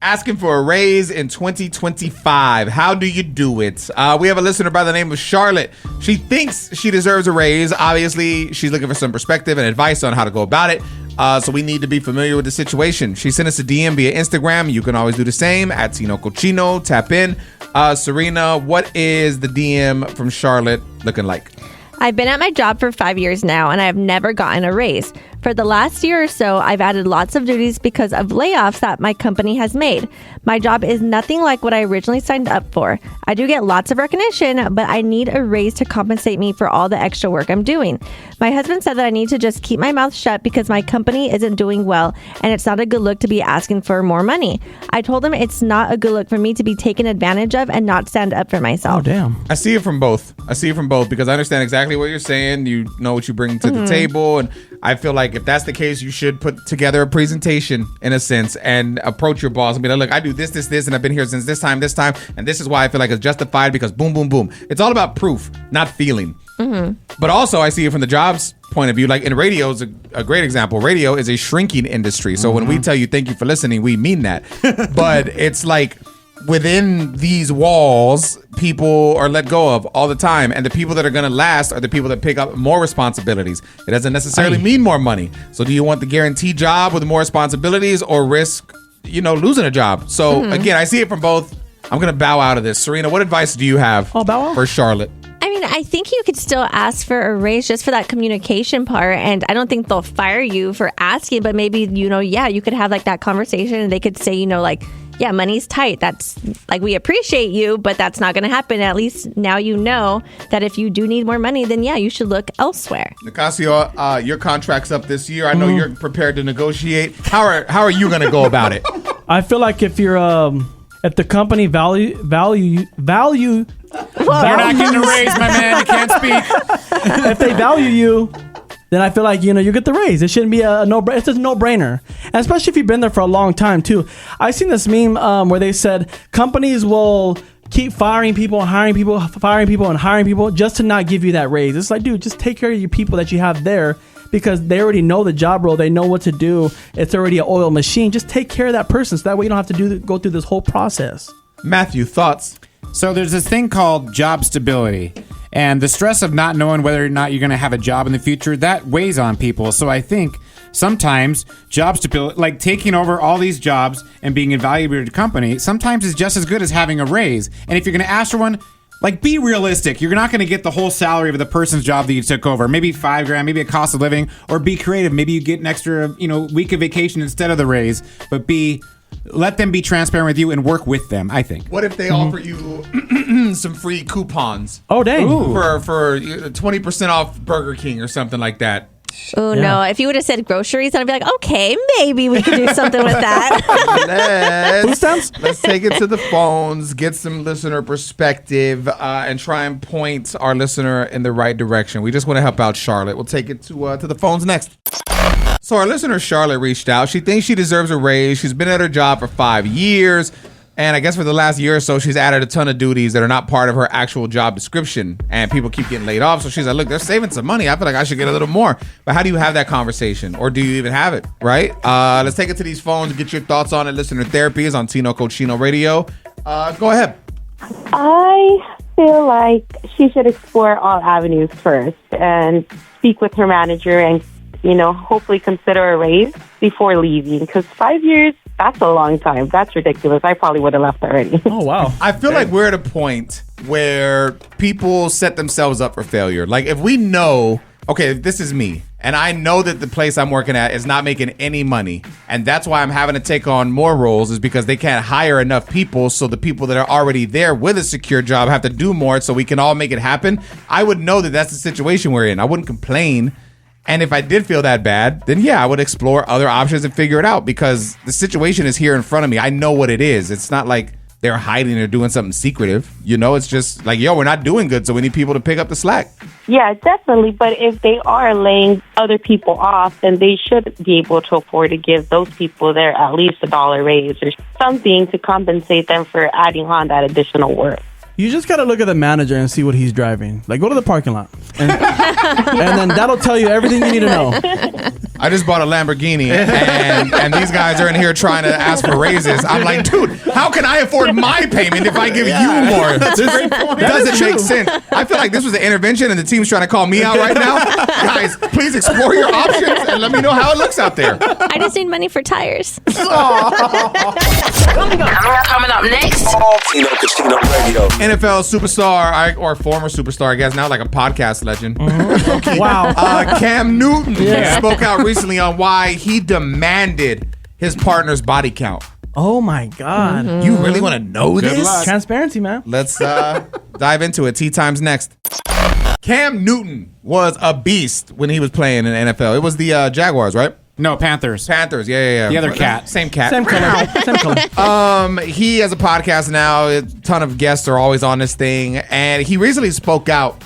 Asking for a raise in 2025. How do you do it? We have a listener by the name of Charlotte. She thinks she deserves a raise. Obviously, she's looking for some perspective and advice on how to go about it. So we need to be familiar with the situation. She sent us a DM via Instagram. You can always do the same at Tino Cochino. Tap in. Serina, what is the DM from Charlotte looking like? I've been at my job for 5 years now, and I have never gotten a raise. For the last year or so, I've added lots of duties because of layoffs that my company has made. My job is nothing like what I originally signed up for. I do get lots of recognition, but I need a raise to compensate me for all the extra work I'm doing. My husband said that I need to just keep my mouth shut because my company isn't doing well, and it's not a good look to be asking for more money. I told him it's not a good look for me to be taken advantage of and not stand up for myself. Oh, damn. I see it from both. Because I understand exactly what you're saying. You know what you bring to the table, and I feel like if that's the case, you should put together a presentation in a sense and approach your boss and be like, look, I do this, and I've been here since this time, and this is why I feel like it's justified because boom, boom, boom. It's all about proof, not feeling. But also I see it from the job's point of view. Like in radio is a great example. Radio is a shrinking industry. So when we tell you thank you for listening, we mean that. But it's like within these walls, people are let go of all the time. And the people that are going to last are the people that pick up more responsibilities. It doesn't necessarily mean more money. So do you want the guaranteed job with more responsibilities or risk, losing a job? So again, I see it from both. I'm going to bow out of this. Serina, what advice do you have for Charlotte? I mean, I think you could still ask for a raise just for that communication part. And I don't think they'll fire you for asking, but maybe, you could have like that conversation and they could say, yeah, money's tight. That's like, we appreciate you, but that's not going to happen. At least now you know that if you do need more money, then yeah, you should look elsewhere. Nicasio, your contract's up this year. I know you're prepared to negotiate. How are you going to go about it? I feel like if you're if the company value You're not getting a raise, my man. You can't speak. if they value you, then I feel like, you get the raise. It shouldn't be it's just a no-brainer. And especially if you've been there for a long time, too. I've seen this meme where they said companies will keep firing people, hiring people, firing people, and hiring people just to not give you that raise. It's like, dude, just take care of your people that you have there because they already know the job role. They know what to do. It's already an oiled machine. Just take care of that person so that way you don't have to go through this whole process. Matthew, thoughts? So there's this thing called job stability. And the stress of not knowing whether or not you're going to have a job in the future, that weighs on people. So I think sometimes job stability, like taking over all these jobs and being invaluable to the company, sometimes is just as good as having a raise. And if you're going to ask for one, like, be realistic. You're not going to get the whole salary of the person's job that you took over. Maybe $5,000, maybe a cost of living, or be creative. Maybe you get an extra, week of vacation instead of the raise, but let them be transparent with you and work with them, I think. What if they offer you some free coupons? Oh, dang. For 20% off Burger King or something like that? Oh, no. If you would have said groceries, I'd be like, okay, maybe we could do something with that. Let's take it to the phones, get some listener perspective, and try and point our listener in the right direction. We just want to help out Charlotte. We'll take it to the phones next. So our listener Charlotte reached out. She thinks she deserves a raise. She's been at her job for 5 years. And I guess for the last year or so, she's added a ton of duties that are not part of her actual job description. And people keep getting laid off. So she's like, look, they're saving some money. I feel like I should get a little more. But how do you have that conversation? Or do you even have it, right? Let's take it to these phones and get your thoughts on it. Listener Therapy is on Tino Cochino Radio. Go ahead. I feel like she should explore all avenues first and speak with her manager and, hopefully consider a raise before leaving. Because 5 years, that's a long time. That's ridiculous. I probably would have left already. Oh, wow. I feel like we're at a point where people set themselves up for failure. Like if we know, okay, this is me, and I know that the place I'm working at is not making any money, and that's why I'm having to take on more roles is because they can't hire enough people, so the people that are already there with a secure job have to do more so we can all make it happen. I would know that that's the situation we're in. I wouldn't complain. And if I did feel that bad, then yeah, I would explore other options and figure it out because the situation is here in front of me. I know what it is. It's not like they're hiding or doing something secretive. It's just like, we're not doing good, so we need people to pick up the slack. Yeah, definitely. But if they are laying other people off, then they should be able to afford to give those people there at least $1 raise or something to compensate them for adding on that additional work. You just got to look at the manager and see what he's driving. Like, go to the parking lot. And then that'll tell you everything you need to know. I just bought a Lamborghini, and these guys are in here trying to ask for raises. I'm like, dude, how can I afford my payment if I give you more? That's a great point. It doesn't make sense. I feel like this was an intervention, and the team's trying to call me out right now. Guys, please explore your options and let me know how it looks out there. I just need money for tires. Coming up next. Tino Casino Radio. NFL superstar, or former superstar, I guess, now like a podcast legend. Wow. Cam Newton spoke out recently on why he demanded his partner's body count. Oh my God. You really want to know this? luck. Transparency, man. Let's dive into it. Tea time's next. Cam Newton was a beast when he was playing in the NFL. It was the Jaguars, right? No, Panthers. Panthers, yeah. The other cat. Same cat. Same color. Same color. He has a podcast now. A ton of guests are always on this thing. And he recently spoke out,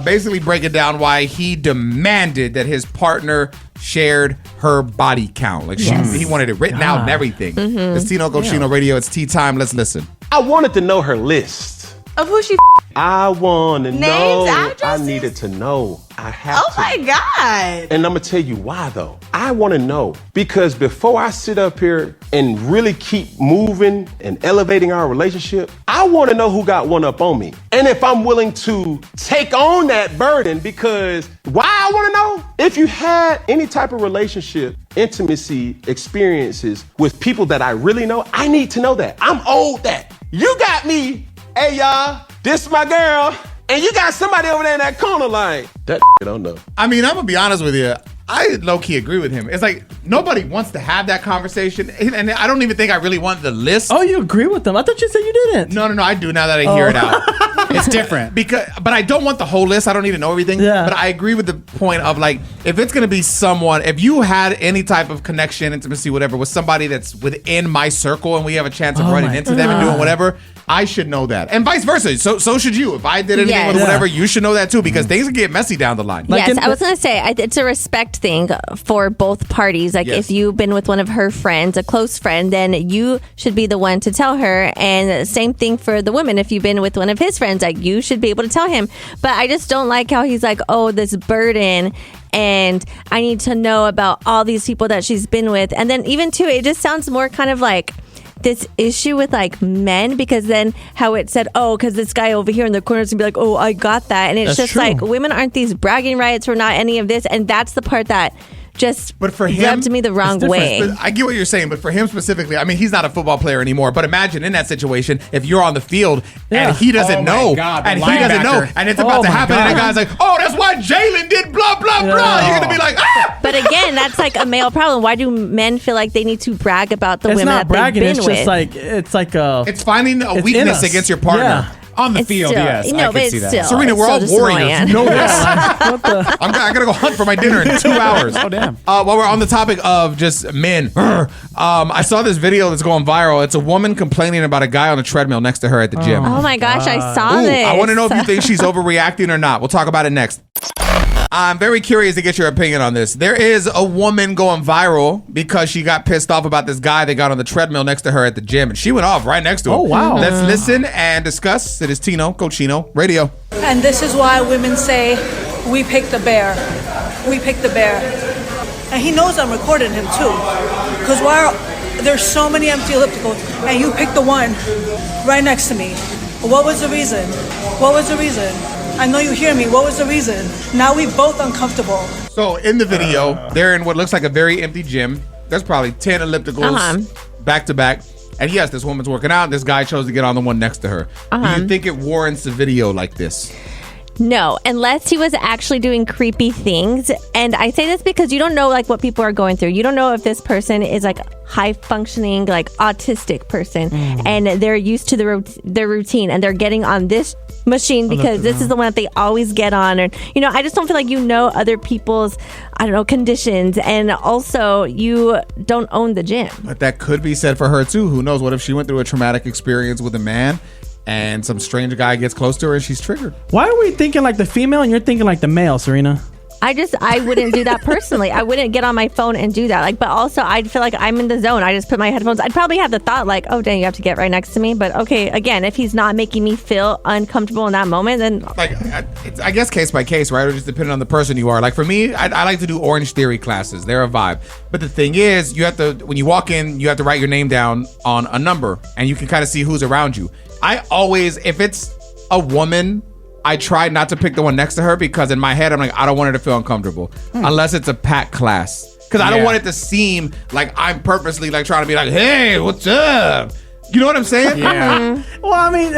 basically breaking down why he demanded that his partner shared her body count. Like he wanted it written out and everything. It's Tino Cochino Radio. It's tea time. Let's listen. I wanted to know her list. Of who she I want to know. addresses? I needed to know. I have to. Oh my God. And I'm going to tell you why, though. I want to know because before I sit up here and really keep moving and elevating our relationship, I want to know who got one up on me. And if I'm willing to take on that burden, because why I want to know? If you had any type of relationship, intimacy, experiences with people that I really know, I need to know that. I'm owed that. You got me. Hey, y'all, this my girl. And you got somebody over there in that corner like, that I don't know. I mean, I'm going to be honest with you. I low-key agree with him. It's like nobody wants to have that conversation. And I don't even think I really want the list. Oh, you agree with them? I thought you said you didn't. No, I do now that I hear it out. It's different. But I don't want the whole list. I don't need to know everything. Yeah. But I agree with the point of like, if it's going to be someone, if you had any type of connection, intimacy, whatever, with somebody that's within my circle and we have a chance of running into them and doing whatever, I should know that. And vice versa. So should you. If I did anything with whatever, you should know that too, because things can get messy down the line. Yes, I was going to say, it's a respect thing for both parties. Like, if you've been with one of her friends, a close friend, then you should be the one to tell her. And same thing for the woman. If you've been with one of his friends, like, you should be able to tell him. But I just don't like how he's like, oh, this burden, and I need to know about all these people that she's been with. And then even too, it just sounds more kind of like this issue with like men, because then how it said, oh, because this guy over here in the corner is gonna be like, oh, I got that. And it's just like, women aren't these bragging rights. We're not any of this. And that's the part that just rubbed me the wrong way. But I get what you're saying, but for him specifically, I mean, he's not a football player anymore. But imagine in that situation, if you're on the field and he doesn't know, and he doesn't know, and it's about to happen, and the guy's like, oh, that's why Jalen did blah, blah, blah. You're going to be like, ah! But again, that's like a male problem. Why do men feel like they need to brag about the women that bragging, they've been it's with? it's like a... It's finding a weakness against your partner. Yeah. On the field, still, yes. No, I but could see it's that. still, Serena, we're all just warriors. annoying. You know this. I gotta go hunt for my dinner in 2 hours. Oh, damn. While we're on the topic of just men, I saw this video that's going viral. It's a woman complaining about a guy on a treadmill next to her at the gym. Oh my gosh, I saw this. I want to know if you think she's overreacting or not. We'll talk about it next. I'm very curious to get your opinion on this. There is a woman going viral because she got pissed off about this guy that got on the treadmill next to her at the gym, and she went off right next to him. Oh, wow. Let's listen and discuss. It is Tino Cochino Radio. And this is why women say, we pick the bear. We pick the bear. And he knows I'm recording him too. Because there's so many empty ellipticals, and you picked the one right next to me. What was the reason? What was the reason? I know you hear me. What was the reason? Now we both uncomfortable. So in the video, they're in what looks like a very empty gym. There's probably 10 ellipticals back to back. And yes, this woman's working out. This guy chose to get on the one next to her. Do you think it warrants a video like this? No, unless he was actually doing creepy things. And I say this because you don't know like what people are going through. You don't know if this person is like high functioning, like autistic person, and they're used to their routine, and they're getting on this machine because this is the one that they always get on. And I just don't feel like other people's conditions, and also you don't own the gym. But that could be said for her too. Who knows? What if she went through a traumatic experience with a man and some strange guy gets close to her and she's triggered? Why are we thinking like the female and you're thinking like the male, Serena? I wouldn't do that personally. I wouldn't get on my phone and do that. Like, but also I'd feel like I'm in the zone. I just put my headphones. I'd probably have the thought like, oh dang, you have to get right next to me. But okay, again, if he's not making me feel uncomfortable in that moment, then like it's, I guess case by case, right? Or just depending on the person you are. Like for me, I like to do Orange Theory classes. They're a vibe. But the thing is, you have to, when you walk in, you have to write your name down on a number, and you can kind of see who's around you. I always, if it's a woman, I try not to pick the one next to her, because in my head I'm like, I don't want her to feel uncomfortable unless it's a packed class, because I don't want it to seem like I'm purposely like trying to be like, hey, what's up? You know what I'm saying? Yeah. Well, I mean,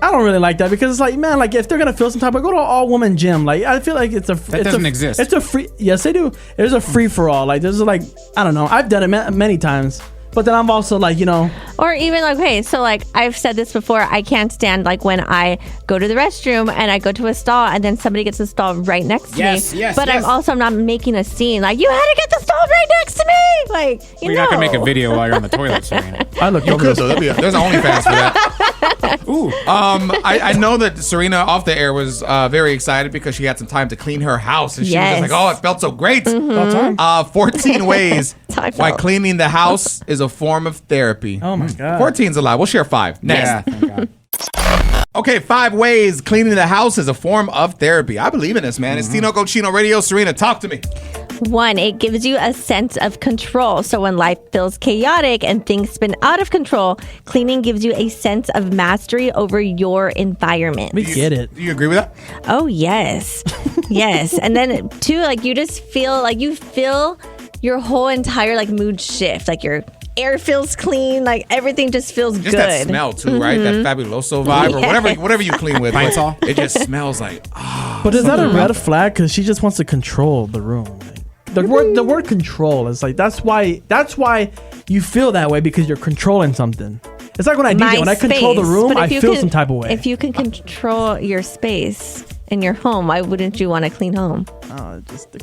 I don't really like that, because it's like, man, like if they're gonna feel some type of, go to an all woman gym. Like I feel like that doesn't exist. It's a free. Yes, they do. There's a free for all. Like there's like, I don't know. I've done it many times. But then I'm also like, you know. or even like, okay, so like I've said this before, I can't stand like when I go to the restroom and I go to a stall and then somebody gets a stall right next to me. Yes, but yes. I'm not making a scene. Like, you had to get the stall right next to me. Like, You're not gonna make a video while you're on the toilet, Serena. I look You over could this. though. There's OnlyFans for that. Ooh. I know that Serena off the air was very excited because she had some time to clean her house, and she was just like, "Oh, it felt so great." 14 ways how I why felt. cleaning the house is a form of therapy. Oh my god. 14's a lot. We'll share 5 next. Yeah. Thank God. Okay, 5 ways cleaning the house is a form of therapy. I believe in this, man. It's Tino Cochino Radio. Serena, talk to me. 1, it gives you a sense of control. So when life feels chaotic and things spin out of control, cleaning gives you a sense of mastery over your environment. We get it. Do you agree with that? Oh, yes. Yes. And then 2, like you just feel like you feel your whole entire like mood shift. Like your air feels clean. Like everything just feels Just good. that smell too, right? That fabuloso vibe, or Yes. whatever you clean with. Pine Sol? It just smells like. But is that a red flag? Because she just wants to control the room. The word control is like, that's why you feel that way, because you're controlling something. It's like when I DJ, when I control the room, I feel some type of way. If you can control your space in your home, why wouldn't you want a clean home? I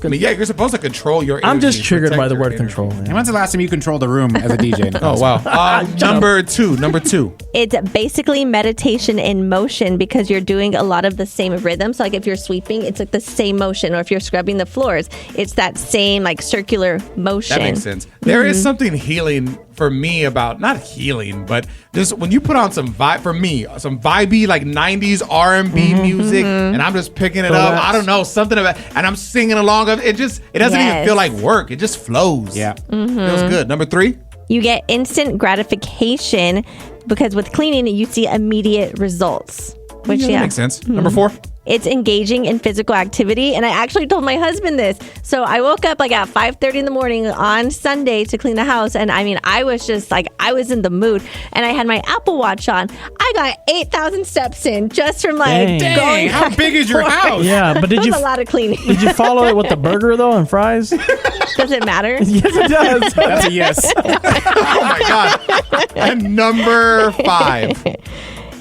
mean, yeah, you're supposed to control your. I'm just energy, triggered protect by the your word energy. control. And when's the last time you controlled the room as a DJ? Oh wow. Number two. It's basically meditation in motion, because you're doing a lot of the same rhythms. So like if you're sweeping, it's like the same motion, or if you're scrubbing the floors, it's that same like circular motion. That makes sense. There is something healing for me about, not healing, but just when you put on some vibe, for me, some vibey like 90s R&B music, and I'm just picking it up. I don't know, something about, and I'm singing along. It doesn't even feel like work. It just flows. Yeah. Feels good. Number 3. You get instant gratification, because with cleaning, you see immediate results. Which, That makes sense. Number 4. It's engaging in physical activity. And I actually told my husband this. So I woke up like at 5:30 in the morning on Sunday to clean the house. And I mean, I was just like, I was in the mood. And I had my Apple Watch on. I got 8,000 steps in just from like Dang. going. How big is your house? Yeah, but That was a lot of cleaning. did you follow it with the burger though and fries? Does it matter? Yes, it does. That's a yes. Oh my God. And number 5.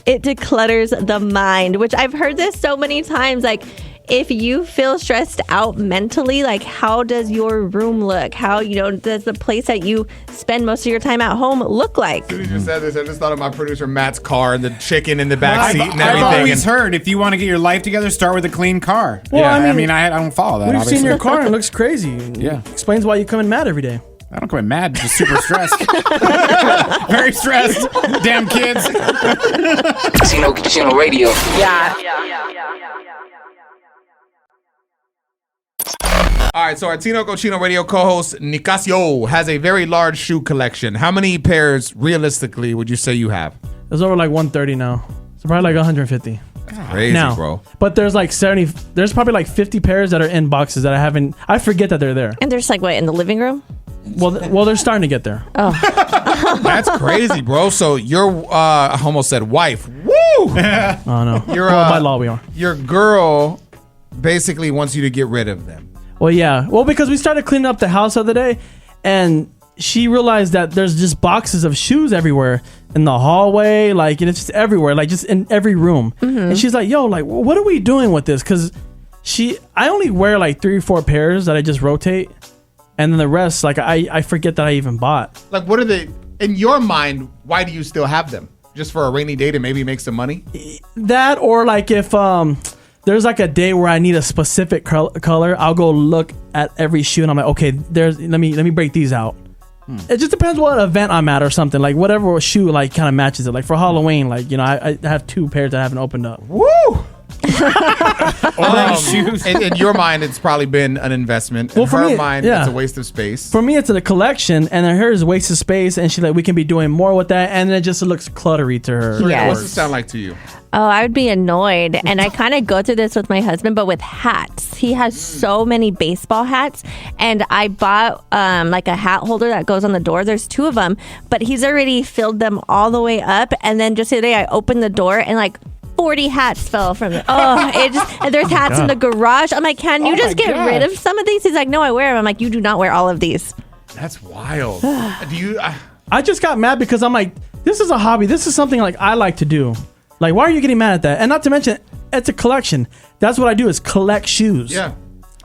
It declutters the mind, which I've heard this so many times. Like, if you feel stressed out mentally, like, how does your room look? How, does the place that you spend most of your time at home look like? You just said this. I just thought of my producer Matt's car and the chicken in the back seat and I've everything. always heard, if you want to get your life together, start with a clean car. Well, I mean, I don't follow that. We've obviously. seen your car and it looks crazy. Yeah. Explains why you come in mad every day. I don't come in mad, just super stressed. Very stressed. Damn kids. Tino Cochino Radio. All right, so our Tino Cochino Radio co-host Nicasio has a very large shoe collection. How many pairs, realistically, would you say you have? There's over like 130 now. So probably like 150 Crazy, now, bro. But there's like 70. There's probably like 50 pairs that are in boxes that I forget that they're there. And there's like, what, in the living room? Well, they're starting to get there. That's crazy, bro. So your I almost said wife. Woo! Oh no. Your By law we are. Your girl basically wants you to get rid of them. Well, yeah. Well, because we started cleaning up the house the other day, and she realized that there's just boxes of shoes everywhere in the hallway, like, and it's just everywhere, like just in every room. And she's like, "Yo, like, what are we doing with this?" Because I only wear like 3 or 4 pairs that I just rotate, and then the rest, like, I forget that I even bought. Like, what are they in your mind? Why do you still have them? Just for a rainy day to maybe make some money? That, or like if there's like a day where I need a specific color, I'll go look at every shoe and I'm like, okay, let me break these out. It just depends what event I'm at or something. Like whatever shoe like kind of matches it. Like for Halloween, like I have 2 pairs that I haven't opened up. Woo! In your mind, it's probably been an investment. In her mind, it's a waste of space. For me, it's a collection, and then hers is a waste of space, and she's like, we can be doing more with that, and then it just looks cluttery to her. Yes. What's it sound like to you? Oh, I would be annoyed. And I kind of go through this with my husband, but with hats. He has so many baseball hats. And I bought like a hat holder that goes on the door. There's 2 of them, but he's already filled them all the way up. And then just the other day, I opened the door and like 40 hats fell from it. And there's hats in the garage. I'm like, can you just get rid of some of these? He's like, no, I wear them. I'm like, you do not wear all of these. That's wild. Do you? I just got mad because I'm like, this is a hobby. This is something like I like to do. Like, why are you getting mad at that? And not to mention, it's a collection. That's what I do is collect shoes. Yeah.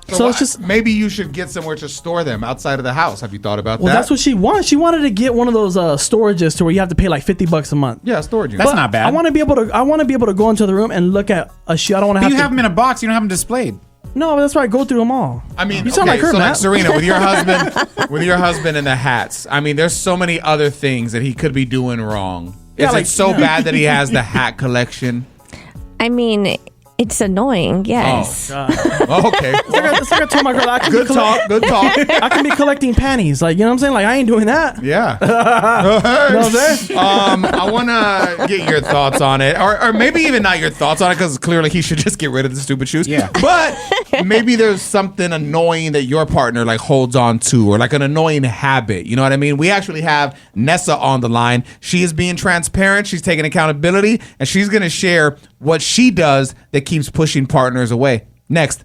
So it's just maybe you should get somewhere to store them outside of the house. Have you thought about that? Well, that's what she wanted. She wanted to get one of those storages to where you have to pay like $50 a month. Yeah, storage. That's not bad. I want to be able to go into the room and look at a shoe. I don't want to have. You have them in a box. You don't have them displayed. No, that's why I go through them all. I mean, you sound like her, so Matt. like Serina, with your husband and the hats. I mean, there's so many other things that he could be doing wrong. Is it so bad that he has the hat collection? I mean, it's annoying, yes. Oh, okay. It's like I told my girl, I can Good talk. I can be collecting panties. Like, you know what I'm saying? Like, I ain't doing that. Yeah. You know what I'm saying? I want to get your thoughts on it. Or maybe even not your thoughts on it, because clearly he should just get rid of the stupid shoes. Yeah. But maybe there's something annoying that your partner like holds on to, or like an annoying habit. You know what I mean? We actually have Nessa on the line. She is being transparent. She's taking accountability, and she's going to share what she does that keeps pushing partners away. Next.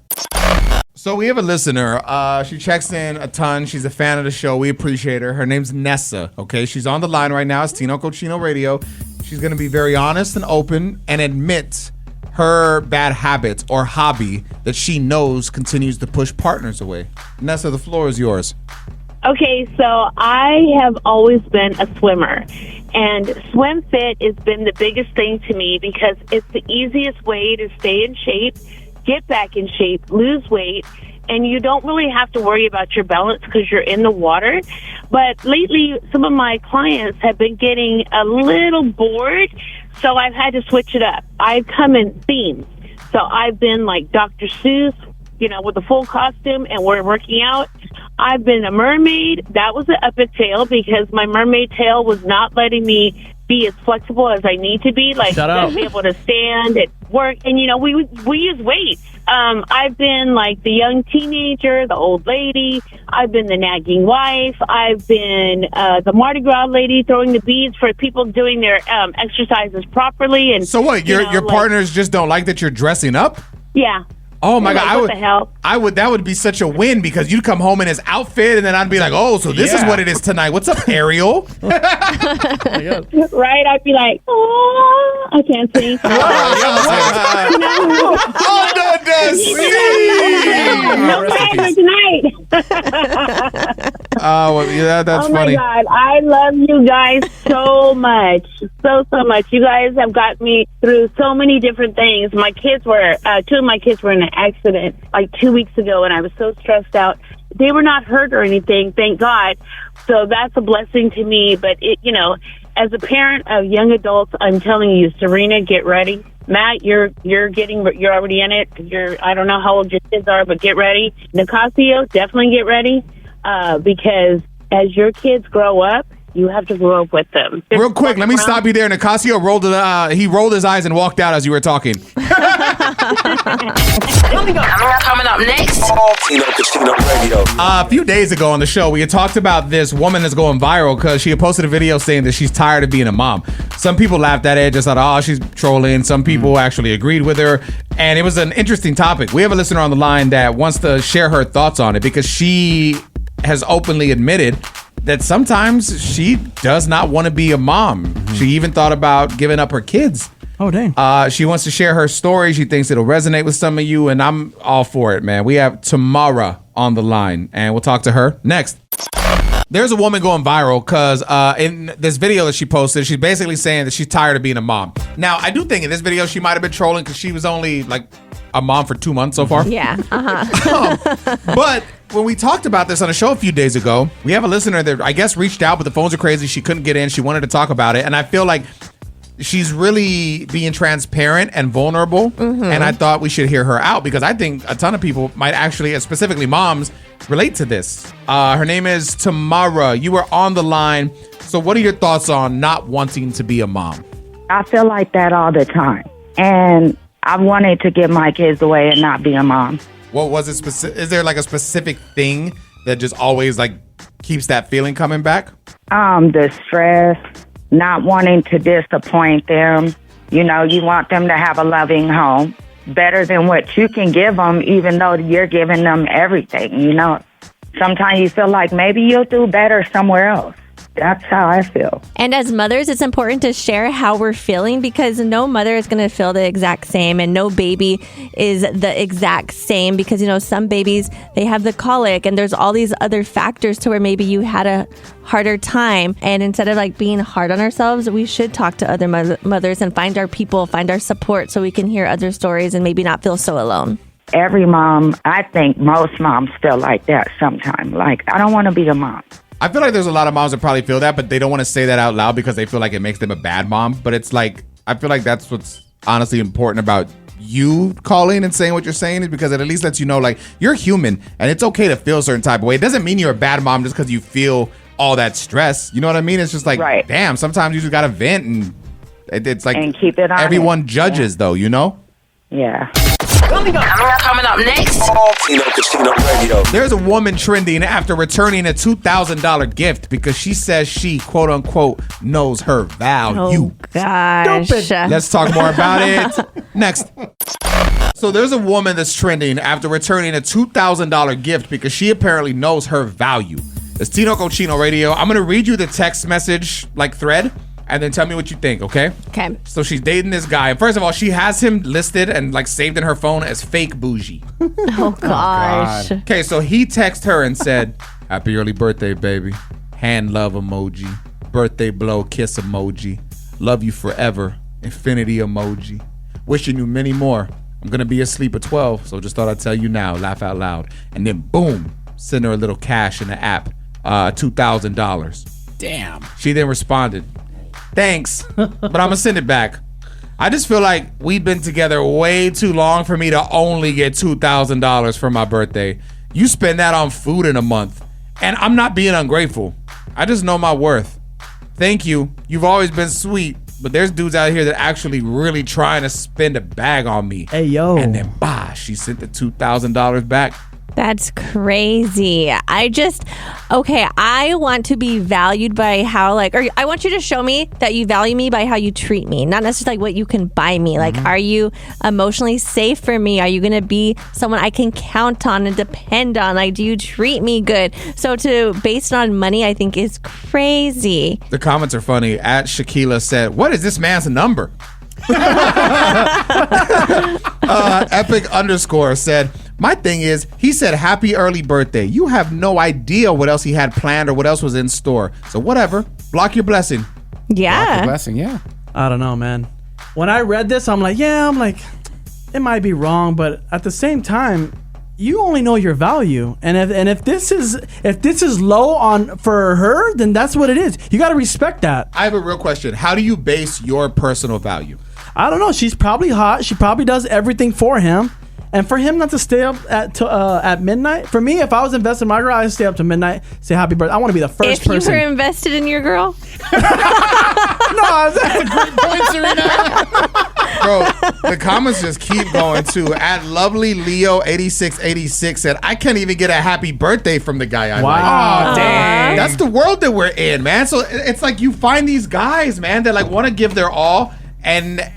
So we have a listener. She checks in a ton. She's a fan of the show. We appreciate her. Her name's Nessa. Okay, she's on the line right now. It's Tino Cochino Radio. She's going to be very honest and open and admit her bad habits or hobby that she knows continues to push partners away. Nessa, the floor is yours. Okay, so I have always been a swimmer, and swim fit has been the biggest thing to me because it's the easiest way to stay in shape, get back in shape, lose weight, and you don't really have to worry about your balance because you're in the water. But lately, some of my clients have been getting a little bored, so I've had to switch it up. I've come in themes. So I've been like Dr. Seuss, you know, with a full costume, and we're working out. I've been a mermaid. That was an epic fail because my mermaid tail was not letting me be as flexible as I need to be, like to be able to stand and work. And, you know, we use weights. I've been like the young teenager, the old lady. I've been the nagging wife. I've been the Mardi Gras lady throwing the beads for people doing their exercises properly. And so what? Your partners just don't like that you're dressing up? Yeah. Oh my God! Like, what the hell? That would be such a win because you'd come home in his outfit and then I'd be like, oh, so this is what it is tonight. What's up, Ariel? Right? I'd be like, oh, I can't sing. That's Oh my funny. God, I love you guys so much, so much. You guys have got me through so many different things. My kids were 2 of my kids were in an accident like 2 weeks ago, and I was so stressed out. They were not hurt or anything, thank God. So that's a blessing to me. But it, you know, as a parent of young adults, I'm telling you, Serina, get ready. Matt, you're already in it. I don't know how old your kids are, but get ready. Nicasio, definitely get ready, because as your kids grow up, you have to grow up with them. Real quick, let me stop you there. Nicasio rolled his eyes and walked out as you were talking. Coming up next. Tino Cochino Radio. A few days ago on the show, we had talked about this woman that's going viral because she had posted a video saying that she's tired of being a mom. Some people laughed at it, just thought, oh, she's trolling. Some people actually agreed with her. And it was an interesting topic. We have a listener on the line that wants to share her thoughts on it because she has openly admitted that sometimes she does not want to be a mom. She even thought about giving up her kids. Oh, dang. She wants to share her story. She thinks it'll resonate with some of you, and I'm all for it, man. We have Tamara on the line, and we'll talk to her next. There's a woman going viral because in this video that she posted, she's basically saying that she's tired of being a mom. Now, I do think in this video she might have been trolling because she was only like a mom for 2 months so far. Yeah. But when we talked about this on a show a few days ago, we have a listener that I guess reached out, but the phones are crazy. She couldn't get in. She wanted to talk about it. And I feel like she's really being transparent and vulnerable. And I thought we should hear her out because I think a ton of people might actually, specifically moms, relate to this. Her name is Tamara. You were on the line. So what are your thoughts on not wanting to be a mom? I feel like that all the time. And I wanted to give my kids away and not be a mom. What was it? Is there like a specific thing that just always like keeps that feeling coming back? The stress, not wanting to disappoint them. You know, you want them to have a loving home, better than what you can give them, even though you're giving them everything, you know. Sometimes you feel like maybe you'll do better somewhere else. That's how I feel. And as mothers, it's important to share how we're feeling because no mother is going to feel the exact same and no baby is the exact same because, you know, some babies, they have the colic and there's all these other factors to where maybe you had a harder time. And instead of like being hard on ourselves, we should talk to other mothers and find our people, find our support so we can hear other stories and maybe not feel so alone. Every mom, I think most moms feel like that sometimes. Like, I don't want to be a mom. I feel like there's a lot of moms that probably feel that, but they don't want to say that out loud because they feel like it makes them a bad mom. But it's like, I feel like that's what's honestly important about you calling and saying what you're saying is because it at least lets you know, like, you're human and it's okay to feel a certain type of way. It doesn't mean you're a bad mom just because you feel all that stress. You know what I mean? It's just like, damn, sometimes you just got to vent and it's like, and keep it on everyone judges though, you know? Yeah. Coming up next. Nicasio Radio. There's a woman trending after returning a $2,000 gift because she says she, quote unquote, knows her value. Oh, gosh. Stupid. Let's talk more about it next. So there's a woman that's trending after returning a $2,000 gift because she apparently knows her value. It's Tino Cochino Radio. I'm going to read you the text message like thread and then tell me what you think, okay? Okay. So she's dating this guy. First of all, she has him listed and like saved in her phone as fake bougie. Oh, gosh. Okay, so he texted her and said, happy early birthday, baby. Hand love emoji. Birthday blow kiss emoji. Love you forever. Infinity emoji. Wishing you many more. I'm going to be asleep at 12, so just thought I'd tell you now. Laugh out loud. And then boom, send her a little cash in the app. $2,000. Damn. She then responded, thanks, but I'm going to send it back. I just feel like we've been together way too long for me to only get $2,000 for my birthday. You spend that on food in a month, and I'm not being ungrateful. I just know my worth. Thank you. You've always been sweet, but there's dudes out here that actually really trying to spend a bag on me. Hey, yo. And then, she sent the $2,000 back. That's crazy. I want to be valued by how, like, or I want you to show me that you value me by how you treat me, not necessarily like what you can buy me. Like, are you emotionally safe for me? Are you going to be someone I can count on and depend on? Like, do you treat me good? So to base it on money, I think is crazy. The comments are funny. At Shaquila said, what is this man's number? Epic underscore said, my thing is, he said happy early birthday. You have no idea what else he had planned or what else was in store. So whatever. Block your blessing. Yeah. Block the blessing, yeah. I don't know, man. When I read this, I'm like, it might be wrong, but at the same time, you only know your value. And if this is low on for her, then that's what it is. You got to respect that. I have a real question. How do you base your personal value? I don't know. She's probably hot. She probably does everything for him. And for him not to stay up at midnight, for me, if I was invested in my girl, I'd stay up to midnight, say happy birthday. I want to be the first person. If you were invested in your girl? No, that's a great point, Serina. Bro, the comments just keep going too. At Lovely Leo 8686 said, I can't even get a happy birthday from the guy I like. Oh, dang. That's the world that we're in, man. So it's like you find these guys, man, that like want to give their all and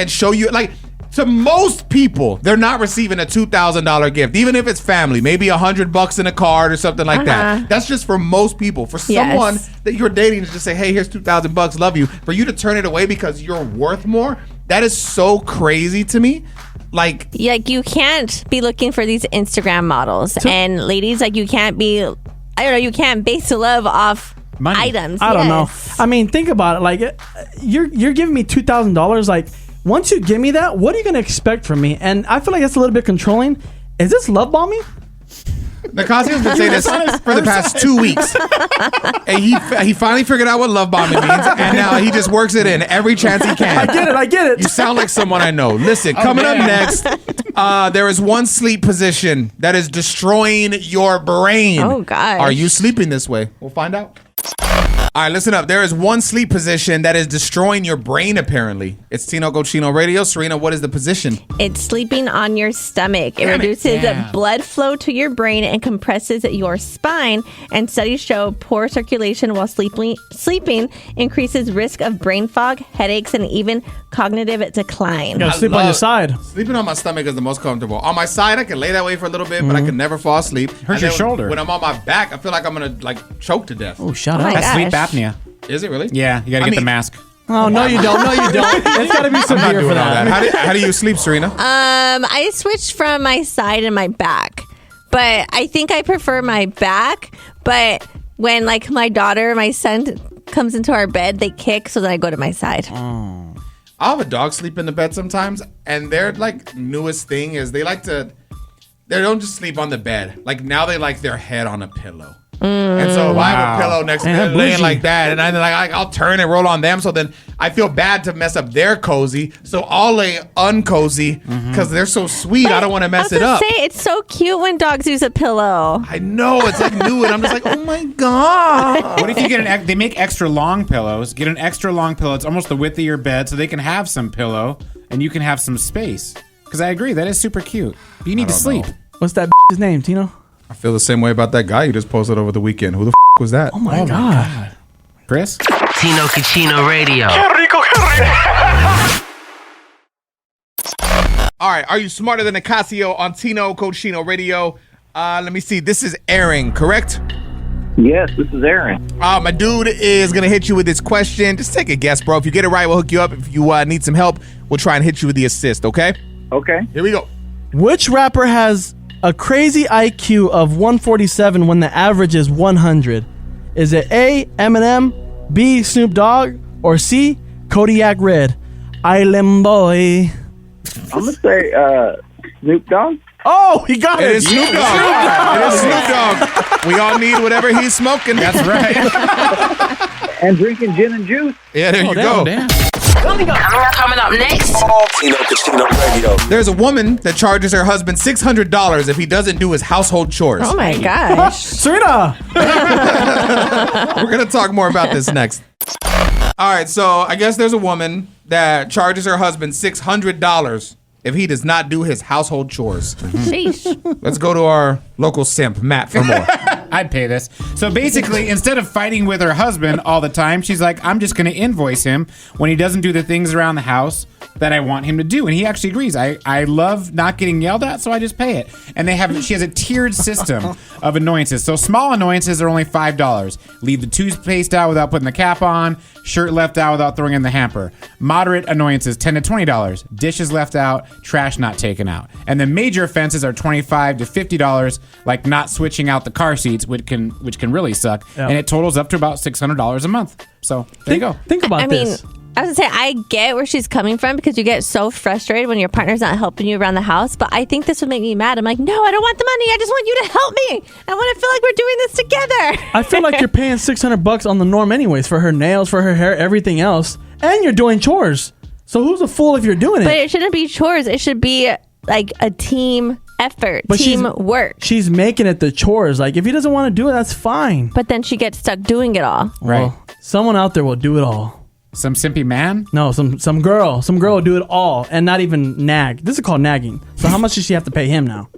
show you, like, to most people, they're not receiving a $2,000 gift, even if it's family, maybe $100 in a card or something like that. That's just for most people. For someone that you're dating to just say, hey, here's $2,000, love you. For you to turn it away because you're worth more, that is so crazy to me. Like you can't be looking for these Instagram models. And ladies, like, you can't be, I don't know, you can't base the love off money. Items. I don't know. I mean, think about it. Like, you're giving me $2,000. Like, once you give me that, what are you going to expect from me? And I feel like that's a little bit controlling. Is this love bombing? Nicasio's been saying this for the past 2 weeks. And he finally figured out what love bombing means, and now he just works it in every chance he can. I get it. You sound like someone I know. Listen, coming up next, there is one sleep position that is destroying your brain. Oh, gosh. Are you sleeping this way? We'll find out. All right, listen up. There is one sleep position that is destroying your brain, apparently. It's Tino Cochino Radio. Serena, what is the position? It's sleeping on your stomach. It reduces blood flow to your brain and compresses your spine. And studies show poor circulation while sleeping increases risk of brain fog, headaches, and even cognitive decline. You gotta sleep on your side. Sleeping on my stomach is the most comfortable. On my side, I can lay that way for a little bit, but I can never fall asleep. Hurts your shoulder. When I'm on my back, I feel like I'm gonna choke to death. Oh, shut Oh up. my That's sleep gosh. apnea. Is it really? Yeah, you gotta get the mask. Oh, no, you don't. No, you don't. It's got to be I'm not severe doing for all that. that. How do you sleep, Serena? I switched from my side and my back, but I think I prefer my back. But when like my daughter, my son comes into our bed, they kick, so then I go to my side. I'll have a dog sleep in the bed sometimes, and their like newest thing is they don't just sleep on the bed. Like now they like their head on a pillow. And so if I have a pillow next to them laying like that, and I'll turn and roll on them, so then I feel bad to mess up their cozy, so I'll lay uncozy because they're so sweet. I don't want to mess it up. It's so cute when dogs use a pillow. I know, it's like new, and I'm just like, oh my god. What if you get they make extra long pillows? Get an extra long pillow. It's almost the width of your bed, so they can have some pillow and you can have some space. Because I agree, that is super cute. But you need to sleep. What's that his name, Tino? I feel the same way about that guy you just posted over the weekend. Who the was that? Oh my God. Chris? Tino Cochino Radio. All right, are you smarter than Nicasio on Tino Cochino Radio? Let me see. This is Aaron, correct? Yes, this is Aaron. My dude is going to hit you with this question. Just take a guess, bro. If you get it right, we'll hook you up. If you need some help, we'll try and hit you with the assist, okay? Okay. Here we go. Which rapper has a crazy IQ of 147 when the average is 100? Is it A, Eminem, B, Snoop Dogg, or C, Kodiak Red? Island Boy. I'm going to say Snoop Dogg. Oh, he got it. It is Snoop Dogg. It is Snoop Dogg. We all need whatever he's smoking. That's right. And drinking gin and juice. Yeah, there you go. Damn. Coming up next. Tino Cochino Radio. There's a woman that charges her husband $600 if he doesn't do his household chores. Oh my gosh. Serena. We're going to talk more about this next. All right, so I guess there's a woman that charges her husband $600 if he does not do his household chores. Sheesh. Let's go to our local simp, Matt, for more. I'd pay this. So basically, instead of fighting with her husband all the time, she's like, I'm just going to invoice him when he doesn't do the things around the house that I want him to do. And he actually agrees. I love not getting yelled at, so I just pay it. And she has a tiered system of annoyances. So small annoyances are only $5. Leave the toothpaste out without putting the cap on. Shirt left out without throwing in the hamper. Moderate annoyances, $10 to $20. Dishes left out. Trash not taken out. And the major offenses are $25 to $50, like not switching out the car seats, which can really suck. Yep. And it totals up to about $600 a month. So there you go. Think about this. I was going to say, I get where she's coming from because you get so frustrated when your partner's not helping you around the house. But I think this would make me mad. I'm like, no, I don't want the money. I just want you to help me. I want to feel like we're doing this together. I feel like you're paying $600 on the norm anyways for her nails, for her hair, everything else. And you're doing chores. So who's a fool if you're doing it? But it shouldn't be chores. It should be like a team effort, teamwork. She's making it the chores. Like, if he doesn't want to do it, that's fine. But then she gets stuck doing it all. Right. Well, someone out there will do it all. Some simpy man? No, some girl. Some girl will do it all and not even nag. This is called nagging. So how much does she have to pay him now?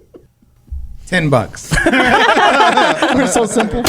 $10. We're so simple.